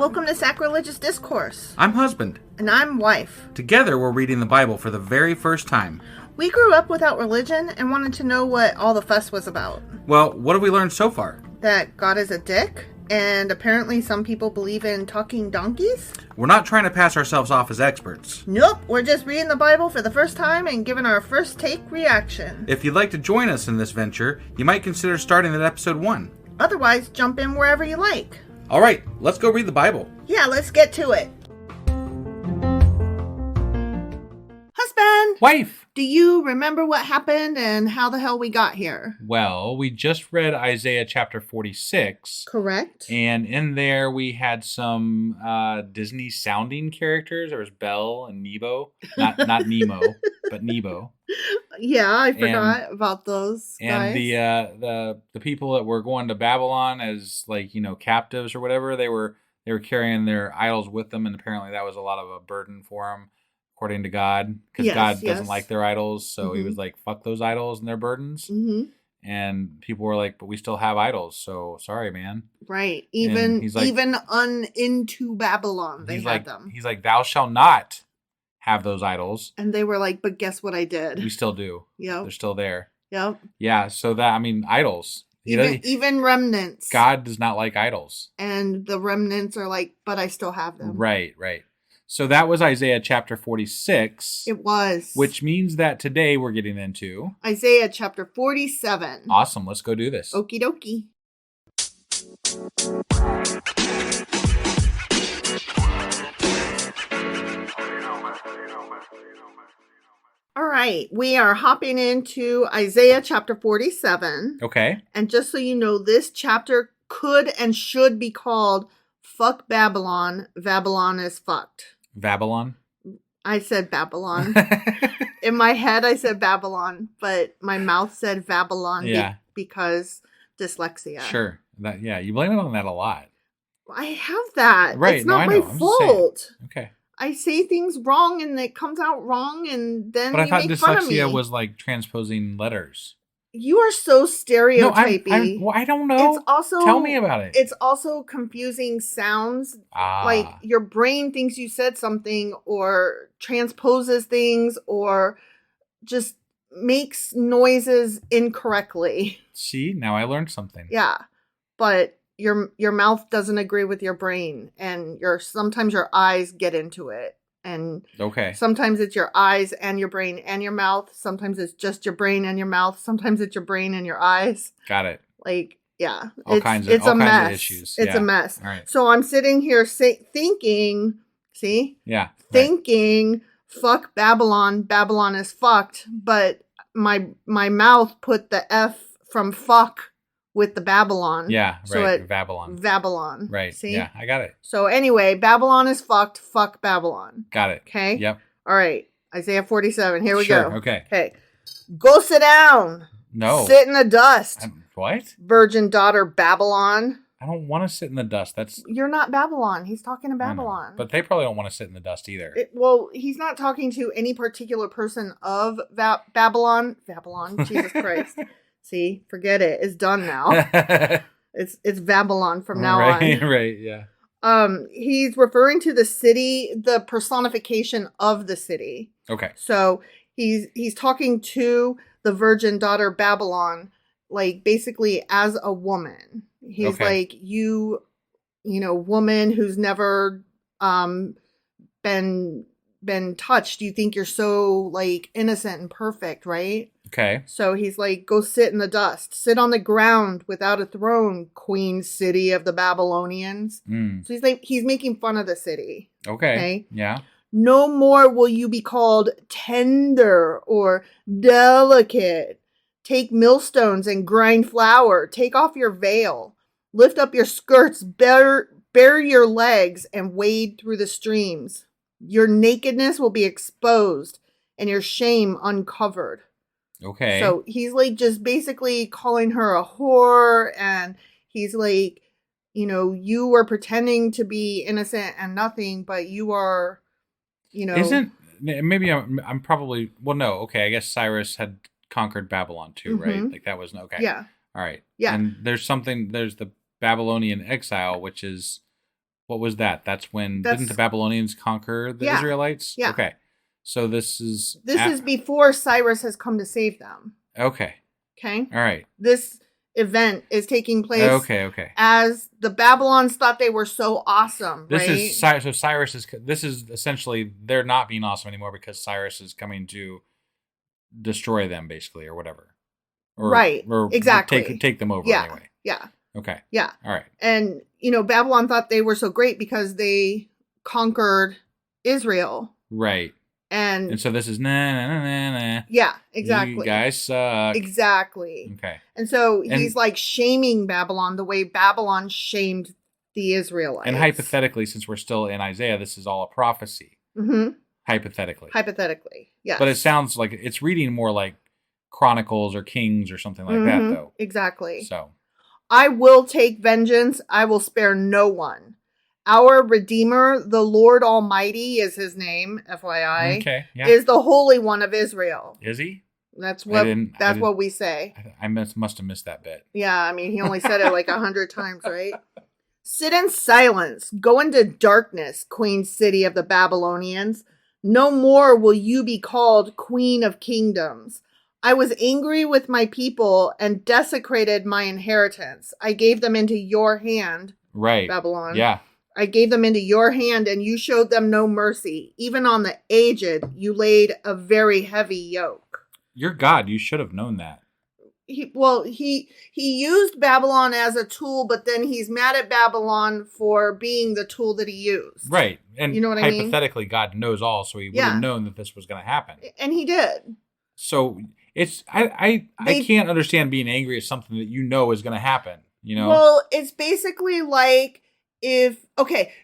Welcome to Sacrilegious Discourse. I'm husband. And I'm wife. Together, we're reading the Bible for the very first time. We grew up without religion and wanted to know what all the fuss was about. Well, what have we learned so far? That God is a dick, and apparently some people believe in talking donkeys. We're not trying to pass ourselves off as experts. Nope, we're just reading the Bible for the first time and giving our first take reaction. If you'd like to join us in this venture, you might consider starting at episode 1. Otherwise, jump in wherever you like. All right, let's go read the Bible. Yeah, let's get to it. Husband! Wife! Do you remember what happened and how the hell we got here? Well, we just read Isaiah chapter 46. Correct. And in there we had some Disney sounding characters. There was Belle and Nebo. Not Nemo, but Nebo. Yeah, I forgot about those guys. And the people that were going to Babylon as captives or whatever, they were carrying their idols with them, and apparently that was a lot of a burden for them, according to God, because God doesn't like their idols. So He was like, "Fuck those idols and their burdens." Mm-hmm. And people were like, "But we still have idols, so sorry, man." Right. Even into Babylon, they had them. He's like, "Thou shalt not have those idols." And they were like, "But guess what I did?" We still do. Yeah. They're still there. Yep. Yeah. So idols. Even remnants. God does not like idols. And the remnants are like, "But I still have them." Right. So that was Isaiah chapter 46. It was. Which means that today we're getting into Isaiah chapter 47. Awesome. Let's go do this. Okie dokie. All right, we are hopping into Isaiah chapter 47. Okay. And just so you know, this chapter could and should be called Fuck Babylon. Babylon is fucked. Babylon? I said Babylon. In my head, I said Babylon, but my mouth said Babylon because dyslexia. Sure. You blame it on that a lot. I have that. Right. It's not my fault. Okay. I say things wrong and it comes out wrong, and then but I thought make fun of me. dyslexia was like transposing letters. You are so stereotypy. No, I don't know. It's also, tell me about it. It's also confusing sounds. Like your brain thinks you said something or transposes things or just makes noises incorrectly. See, now I learned something. Yeah. But your mouth doesn't agree with your brain, and sometimes your eyes get into it. And sometimes it's your eyes and your brain and your mouth. Sometimes it's just your brain and your mouth. Sometimes it's your brain and your eyes. Got it. All kinds of issues. It's a mess. All right. So I'm sitting here thinking, thinking, fuck Babylon. Babylon is fucked. But my mouth put the F from fuck with the Babylon. Yeah, right. Babylon. Right. See? Yeah, I got it. So anyway, Babylon is fucked. Fuck Babylon. Got it. Okay? Yep. All right. Isaiah 47. Here we go. Okay. Go sit down. No. Sit in the dust. What? Virgin daughter Babylon. I don't want to sit in the dust. You're not Babylon. He's talking to Babylon. But they probably don't want to sit in the dust either. He's not talking to any particular person of Babylon. Jesus Christ. See, forget it. It's done now. It's Babylon from now on. Right, yeah. He's referring to the city, the personification of the city. Okay. So he's talking to the virgin daughter Babylon, like basically as a woman. He's like, you woman who's never been touched. You think you're so like innocent and perfect, right? Okay. So he's like, go sit in the dust. Sit on the ground without a throne, queen city of the Babylonians. So he's making fun of the city. Okay. Yeah. No more will you be called tender or delicate. Take millstones and grind flour. Take off your veil. Lift up your skirts. Bare your legs and wade through the streams. Your nakedness will be exposed and your shame uncovered. Okay. So he's like just basically calling her a whore, and he's like, you were pretending to be innocent and nothing, but you are, maybe I'm probably, well, no. Okay. I guess Cyrus had conquered Babylon too, right? Like that was okay. Yeah. All right. Yeah. And there's the Babylonian exile, which is What was that? That's when didn't the Babylonians conquer the Israelites? Yeah. Okay. So this is before Cyrus has come to save them. Okay. Okay. All right. This event is taking place. Okay. As the Babylons thought they were so awesome. This right? is so Cyrus is. This is essentially they're not being awesome anymore because Cyrus is coming to destroy them, basically, or whatever. Or exactly. Take them over anyway. Yeah. Okay. Yeah. All right. And Babylon thought they were so great because they conquered Israel. Right. And so this is nah. Yeah, exactly. You guys suck. Exactly. Okay. And so he's like shaming Babylon the way Babylon shamed the Israelites. And hypothetically, since we're still in Isaiah, this is all a prophecy. Mm-hmm. Hypothetically, yes. But it sounds like it's reading more like Chronicles or Kings or something like that, though. Exactly. So, I will take vengeance. I will spare no one. Our Redeemer, the Lord Almighty is his name, FYI. Okay, yeah. Is the Holy One of Israel. Is he? That's what we say. I must have missed that bit. Yeah, I mean, he only said it like 100 times, right? Sit in silence. Go into darkness, Queen City of the Babylonians. No more will you be called Queen of Kingdoms. I was angry with my people and desecrated my inheritance. I gave them into your hand, right, Babylon. Yeah. I gave them into your hand, and you showed them no mercy. Even on the aged, you laid a very heavy yoke. You're God. You should have known that. He used Babylon as a tool, but then he's mad at Babylon for being the tool that he used. Right. And you know what I mean? Hypothetically, God knows all, so he would have known that this was going to happen. And he did. So it's I can't understand being angry at something that you know is going to happen. Well, it's basically like do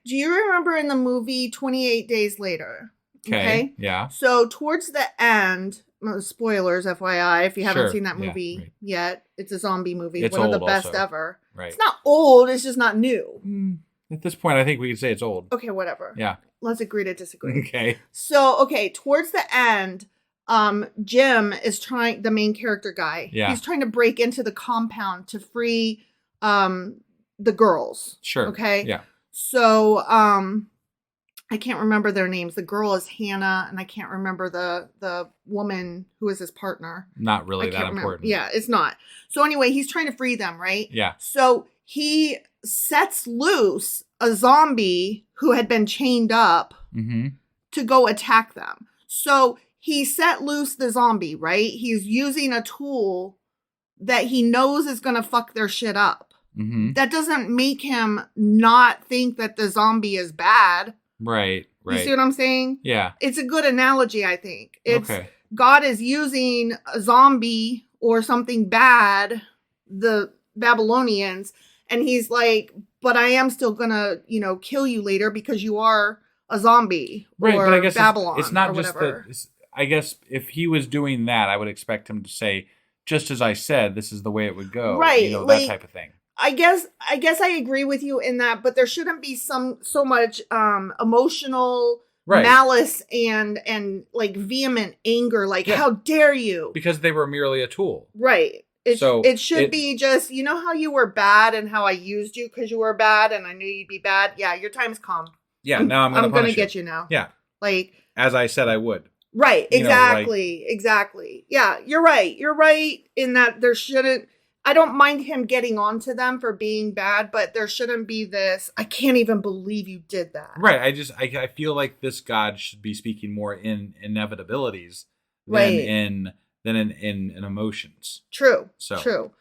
you remember in the movie 28 Days Later? Okay. Yeah. So towards the end, spoilers FYI, if you haven't seen that movie yet, it's a zombie movie. It's one of the old best also. Ever. Right. It's not old, it's just not new. At this point, I think we could say it's old. Okay, whatever. Yeah. Let's agree to disagree. Okay. So, towards the end, Jim is trying, the main character guy, he's trying to break into the compound to free the girls. Sure. Okay? Yeah. So, I can't remember their names. The girl is Hannah, and I can't remember the woman who is his partner. Not really that important. Yeah, it's not. So anyway, he's trying to free them, right? Yeah. So he sets loose a zombie who had been chained up to go attack them. So he set loose the zombie, right? He's using a tool that he knows is going to fuck their shit up. That doesn't make him not think that the zombie is bad. Right. You see what I'm saying? Yeah. It's a good analogy, I think. It's God is using a zombie or something bad, the Babylonians, and he's like, but I am still gonna, kill you later because you are a zombie. Right, or but I guess Babylon. It's not or just whatever. I guess if he was doing that, I would expect him to say, just as I said, this is the way it would go. Right. That type of thing. I guess I agree with you in that, but there shouldn't be so much emotional malice and like vehement anger, like how dare you? Because they were merely a tool. Right. It should be just, how you were bad and how I used you because you were bad and I knew you'd be bad. Yeah, your time's come. Yeah, now I'm going to get you now. Yeah. Like, as I said I would. Right, exactly. Exactly. Yeah, you're right. You're right in that there shouldn't, I don't mind him getting onto them for being bad, but there shouldn't be this, I can't even believe you did that. Right. I feel like this God should be speaking more in inevitabilities than in emotions. True. So. True.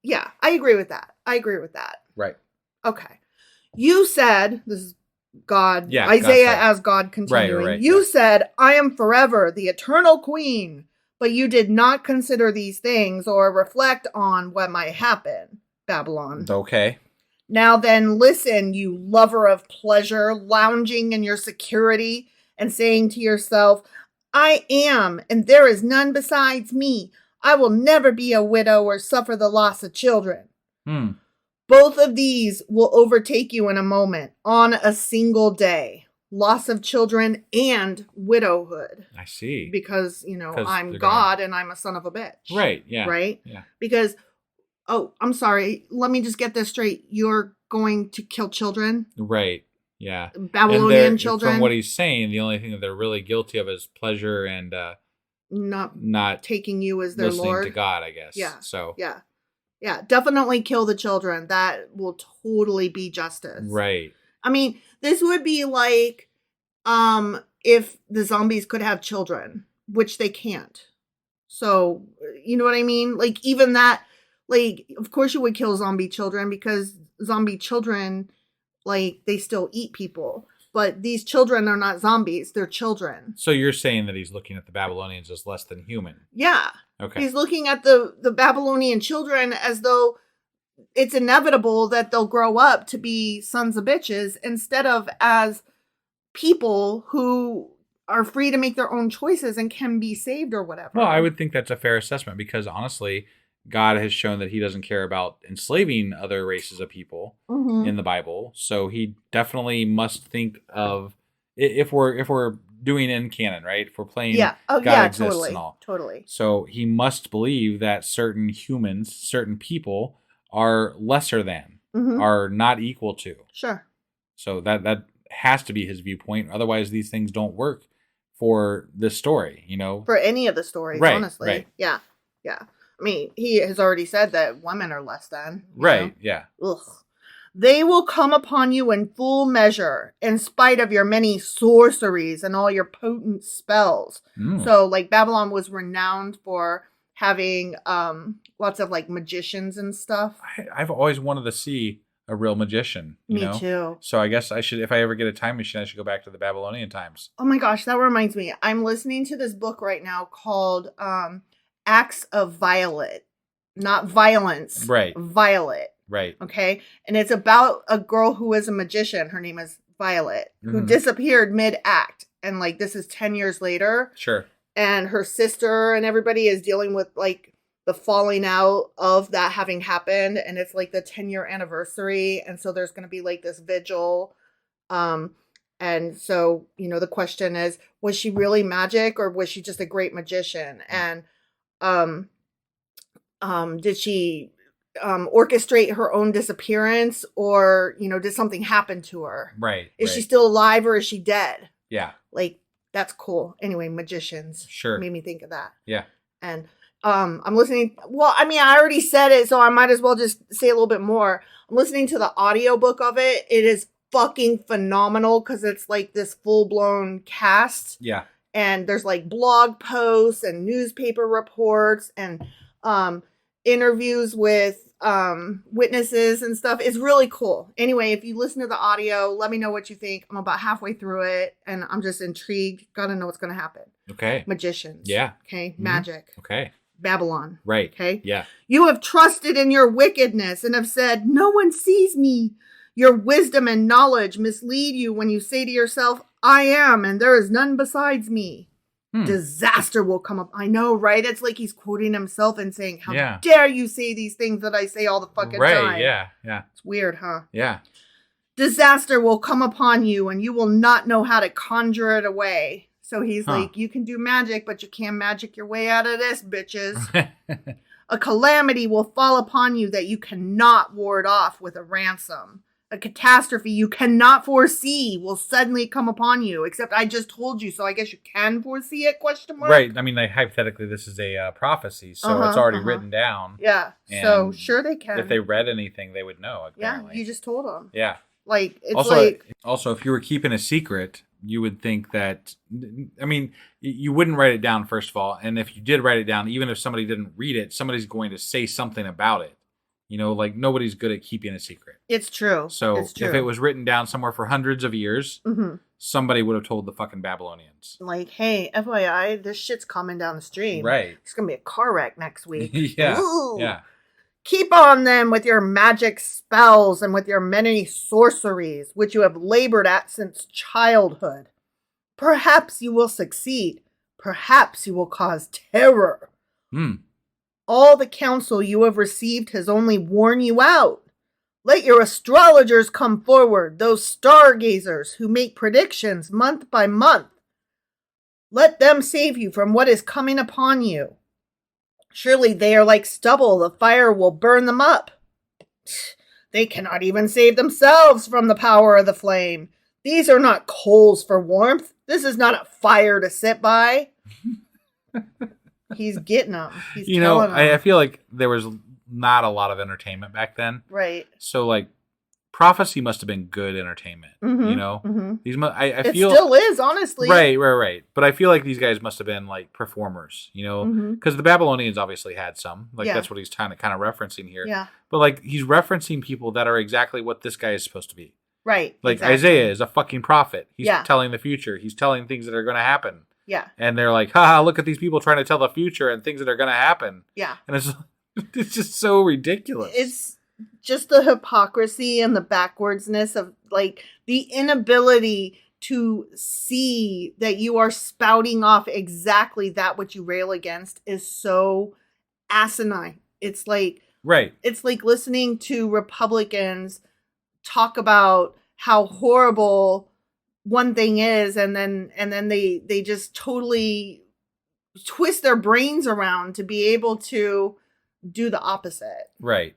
Yeah, I agree with that. Right. Okay. You said, this is God, yeah, Isaiah as God continuing. Right, you said, I am forever the eternal queen. But you did not consider these things or reflect on what might happen, Babylon. Okay. Now then, listen, you lover of pleasure, lounging in your security and saying to yourself, I am, and there is none besides me. I will never be a widow or suffer the loss of children. Both of these will overtake you in a moment, on a single day. Loss of children and widowhood. I see. Because, I'm God and I'm a son of a bitch. Right, yeah. Right? Yeah. Because, I'm sorry, let me just get this straight. You're going to kill children. Right. Yeah. Babylonian children. From what he's saying, the only thing that they're really guilty of is pleasure and not taking you as their listening Lord. to God, I guess. Yeah. So yeah, definitely kill the children. That will totally be justice. Right. I mean, this would be like if the zombies could have children, which they can't. So, you know what I mean? Like, even that, like, of course you would kill zombie children because zombie children, like, they still eat people. But these children are not zombies. They're children. So you're saying that he's looking at the Babylonians as less than human? Yeah. Okay. He's looking at the Babylonian children as though it's inevitable that they'll grow up to be sons of bitches instead of as people who are free to make their own choices and can be saved or whatever. Well, I would think that's a fair assessment because honestly, God has shown that he doesn't care about enslaving other races of people in the Bible. So he definitely must think of, if we're doing in canon, right? If we're playing God exists totally, and all. Totally. So he must believe that certain humans, certain people are lesser than, are not equal to. Sure. So that has to be his viewpoint. Otherwise, these things don't work for this story, you know? For any of the stories, right, honestly. Right. Yeah. Yeah. I mean, he has already said that women are less than. Right, know? Yeah. Ugh. They will come upon you in full measure, in spite of your many sorceries and all your potent spells. So, like, Babylon was renowned for having lots of, like, magicians and stuff. I've always wanted to see a real magician. You know? Too. So I guess I should, if I ever get a time machine, I should go back to the Babylonian times. Oh my gosh, that reminds me. I'm listening to this book right now called Acts of Violet. Not violence. Right. Violet. Right. Okay. And it's about a girl who is a magician. Her name is Violet, who disappeared mid-act. And like, this is 10 years later. Sure. And her sister and everybody is dealing with like the falling out of that having happened. And it's like the 10-year anniversary. And so there's going to be like this vigil. And so, you know, the question is, was she really magic or was she just a great magician? And did she orchestrate her own disappearance or, you know, did something happen to her? Right. Is she still alive or is she dead? Yeah. Like, that's cool. Anyway, magicians. Sure. Made me think of that. Yeah. And I'm listening. Well, I mean, I already said it, so I might as well just say a little bit more. I'm listening to the audiobook of it. It is fucking phenomenal because it's like this full-blown cast. Yeah. And there's like blog posts and newspaper reports and interviews with witnesses and stuff. It's really cool. Anyway, if you listen to the audio, let me know what you think. I'm about halfway through it and I'm just intrigued. Gotta know what's gonna happen. Okay. Magicians. Yeah. Okay. Magic. Okay. Babylon. Right. Okay. Yeah. You have trusted in your wickedness and have said, no one sees me. Your wisdom and knowledge mislead you when you say to yourself, I am, and there is none besides me. Disaster will come up. I know, right? It's like he's quoting himself and saying, how dare you say these things that I say all the fucking time. Right, yeah, yeah. It's weird, huh? Yeah. Disaster will come upon you and you will not know how to conjure it away. So he's like, you can do magic, but you can't magic your way out of this, bitches. A calamity will fall upon you that you cannot ward off with a ransom. A catastrophe you cannot foresee will suddenly come upon you. Except I just told you, so I guess you can foresee it, question mark? Right. I mean, like, hypothetically, this is a prophecy, so it's already written down. Yeah. So, sure they can. If they read anything, they would know, apparently. Yeah, you just told them. Yeah. Like, it's Also, if you were keeping a secret, you would think that, I mean, you wouldn't write it down, first of all. And if you did write it down, even if somebody didn't read it, somebody's going to say something about it. You know, like, nobody's good at keeping a secret. It's true. So if it was written down somewhere for hundreds of years, somebody would have told the fucking Babylonians. Like, hey, FYI, this shit's coming down the stream. Right. It's going to be a car wreck next week. Yeah. Ooh. Yeah. Keep on then with your magic spells and with your many sorceries, which you have labored at since childhood. Perhaps you will succeed. Perhaps you will cause terror. All the counsel you have received has only worn you out. Let your astrologers come forward, those stargazers who make predictions month by month. Let them save you from what is coming upon you. Surely they are like stubble, the fire will burn them up. They cannot even save themselves from the power of the flame. These are not coals for warmth. This is not a fire to sit by. He's getting them. He's telling them. I feel like there was not a lot of entertainment back then. Right. So, like, prophecy must have been good entertainment. You know? Mm-hmm. It still is, honestly. Right. But I feel like these guys must have been, like, performers, you know? Mm-hmm. Because the Babylonians obviously had some. Like, that's what he's kind of referencing here. Yeah. But, like, he's referencing people that are exactly what this guy is supposed to be. Right. Like, exactly. Isaiah is a fucking prophet. He's Yeah. telling the future. He's telling things that are going to happen. Yeah. And they're like, haha, look at these people trying to tell the future and things that are going to happen. Yeah. And it's just so ridiculous. It's just the hypocrisy and the backwardsness of, like, the inability to see that you are spouting off exactly that which you rail against is so asinine. It's like... Right. It's like listening to Republicans talk about how horrible one thing is, and then they just totally twist their brains around to be able to do the opposite. Right.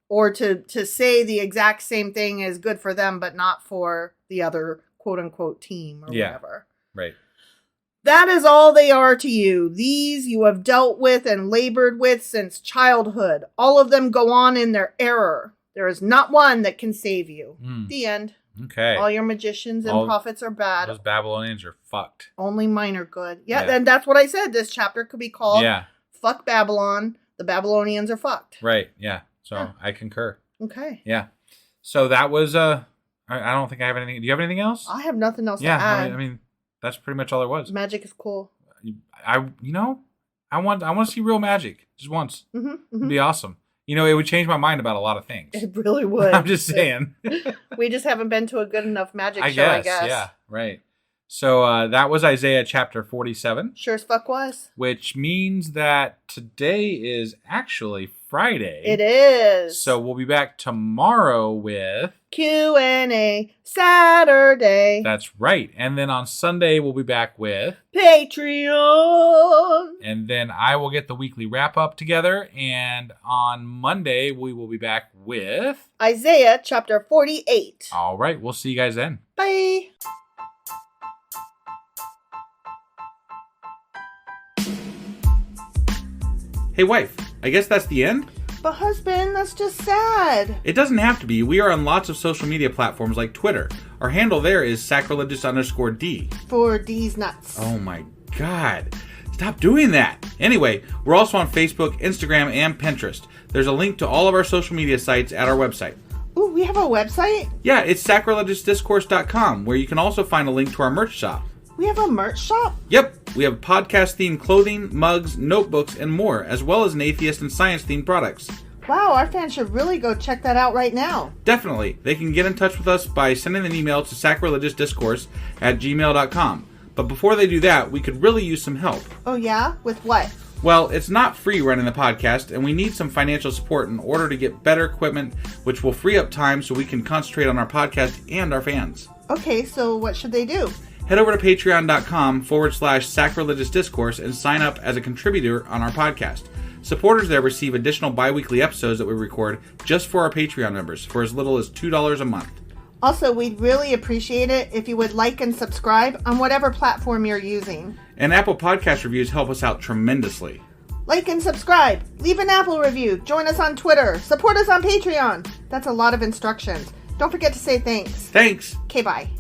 Or to say the exact same thing is good for them, but not for the other quote unquote team or whatever. Right. That is all they are to you. These you have dealt with and labored with since childhood. All of them go on in their error. There is not one that can save you. The end. Okay. All your magicians and prophets are bad. Those Babylonians are fucked. Only mine are good. Yeah, and that's what I said. This chapter could be called Fuck Babylon. The Babylonians are fucked. Right, yeah. So I concur. Okay. Yeah. So that was, I don't think I have anything. Do you have anything else? I have nothing else to add. I mean, that's pretty much all there was. Magic is cool. I want to see real magic just once. It'd be awesome. It would change my mind about a lot of things. It really would. I'm just saying. We just haven't been to a good enough magic show, I guess. Yeah, right. So that was Isaiah chapter 47. Sure as fuck was. Which means that today is actually Friday. It is. So we'll be back tomorrow with Q&A Saturday. That's right. And then on Sunday we'll be back with Patreon. And then I will get the weekly wrap up together. And on Monday we will be back with Isaiah chapter 48. All right. We'll see you guys then. Bye. Hey wife, I guess that's the end? But husband, that's just sad. It doesn't have to be. We are on lots of social media platforms like Twitter. Our handle there is sacrilegious_D. For D's nuts. Oh my God. Stop doing that. Anyway, we're also on Facebook, Instagram, and Pinterest. There's a link to all of our social media sites at our website. Ooh, we have a website? Yeah, it's sacrilegiousdiscourse.com, where you can also find a link to our merch shop. We have a merch shop? Yep, we have podcast-themed clothing, mugs, notebooks, and more, as well as an atheist and science-themed products. Wow, our fans should really go check that out right now. Definitely. They can get in touch with us by sending an email to sacrilegiousdiscourse@gmail.com. But before they do that, we could really use some help. Oh yeah? With what? Well, it's not free running the podcast, and we need some financial support in order to get better equipment, which will free up time so we can concentrate on our podcast and our fans. Okay, so what should they do? Head over to patreon.com/sacrilegiousdiscourse and sign up as a contributor on our podcast. Supporters there receive additional bi-weekly episodes that we record just for our Patreon members for as little as $2 a month. Also, we'd really appreciate it if you would like and subscribe on whatever platform you're using. And Apple Podcast reviews help us out tremendously. Like and subscribe. Leave an Apple review. Join us on Twitter. Support us on Patreon. That's a lot of instructions. Don't forget to say thanks. Thanks. Okay, bye.